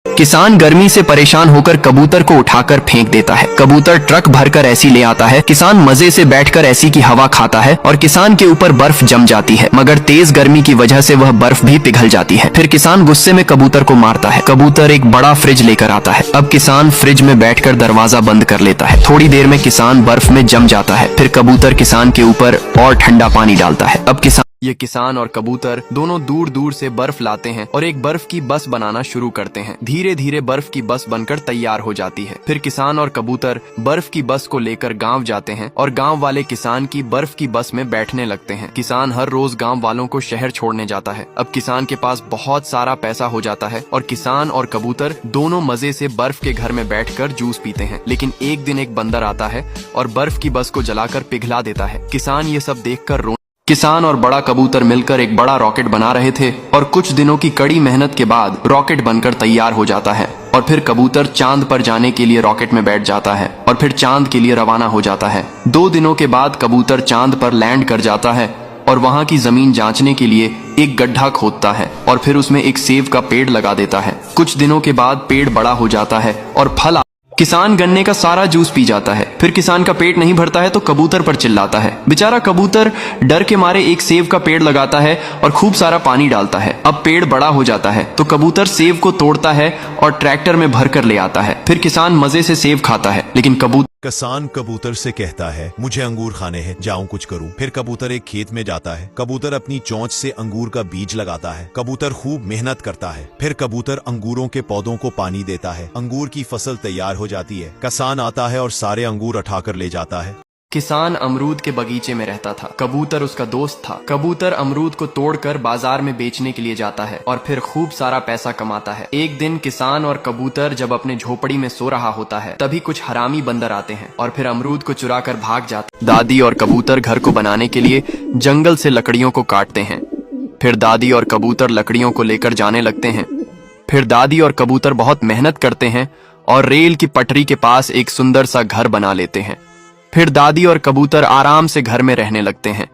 किसान गर्मी से परेशान होकर कबूतर को उठाकर फेंक देता है। कबूतर ट्रक भरकर ऐसी ले आता है। किसान मजे से बैठकर ऐसी की हवा खाता है और किसान के ऊपर बर्फ जम जाती है, मगर तेज गर्मी की वजह से वह बर्फ भी पिघल जाती है। फिर किसान गुस्से में कबूतर को मारता है। कबूतर एक बड़ा फ्रिज लेकर आता है। अब किसान फ्रिज में बैठकर दरवाजा बंद कर लेता है। थोड़ी देर में किसान बर्फ में जम जाता है। फिर कबूतर किसान के ऊपर और ठंडा पानी डालता है। अब ये किसान और कबूतर दोनों दूर दूर से बर्फ लाते हैं और एक बर्फ की बस बनाना शुरू करते हैं। धीरे धीरे बर्फ की बस बनकर तैयार हो जाती है। फिर किसान और कबूतर बर्फ की बस को लेकर गांव जाते हैं और गांव वाले किसान की बर्फ की बस में बैठने लगते हैं। किसान हर रोज गांव वालों को शहर छोड़ने जाता है। अब किसान के पास बहुत सारा पैसा हो जाता है और किसान और कबूतर दोनों मजे से बर्फ के घर में बैठकर जूस पीते हैं। लेकिन एक दिन एक बंदर आता है और बर्फ की बस को जलाकर पिघला देता है। किसान ये सब देखकर किसान और बड़ा कबूतर मिलकर एक बड़ा रॉकेट बना रहे थे और कुछ दिनों की कड़ी मेहनत के बाद रॉकेट बनकर तैयार हो जाता है और फिर कबूतर चांद पर जाने के लिए रॉकेट में बैठ जाता है और फिर चांद के लिए रवाना हो जाता है। 2 दिनों के बाद कबूतर चांद पर लैंड कर जाता है और वहां की जमीन जांचने के लिए एक गड्ढा खोदता है और फिर उसमें एक सेब का पेड़ लगा देता है। कुछ दिनों के बाद पेड़ बड़ा हो जाता है और फल किसान गन्ने का सारा जूस पी जाता है। फिर किसान का पेट नहीं भरता है तो कबूतर पर चिल्लाता है। बेचारा कबूतर डर के मारे एक सेब का पेड़ लगाता है और खूब सारा पानी डालता है। अब पेड़ बड़ा हो जाता है तो कबूतर सेब को तोड़ता है और ट्रैक्टर में भर कर ले आता है। फिर किसान मजे से सेब खाता है, लेकिन किसान कबूतर से कहता है, मुझे अंगूर खाने हैं, जाऊं कुछ करूं। फिर कबूतर एक खेत में जाता है। कबूतर अपनी चोंच से अंगूर का बीज लगाता है। कबूतर खूब मेहनत करता है। फिर कबूतर अंगूरों के पौधों को पानी देता है। अंगूर की फसल तैयार हो जाती है। किसान आता है और सारे अंगूर उठाकर ले जाता है। किसान अमरूद के बगीचे में रहता था। कबूतर उसका दोस्त था। कबूतर अमरूद को तोड़कर बाजार में बेचने के लिए जाता है और फिर खूब सारा पैसा कमाता है। एक दिन किसान और कबूतर जब अपने झोपड़ी में सो रहा होता है, तभी कुछ हरामी बंदर आते हैं और फिर अमरूद को चुरा कर भाग जाते। दादी और कबूतर घर को बनाने के लिए जंगल से लकड़ियों को काटते हैं। फिर दादी और कबूतर लकड़ियों को लेकर जाने लगते हैं। फिर दादी और कबूतर बहुत मेहनत करते हैं और रेल की पटरी के पास एक सुंदर सा घर बना लेते हैं। फिर दादी और कबूतर आराम से घर में रहने लगते हैं।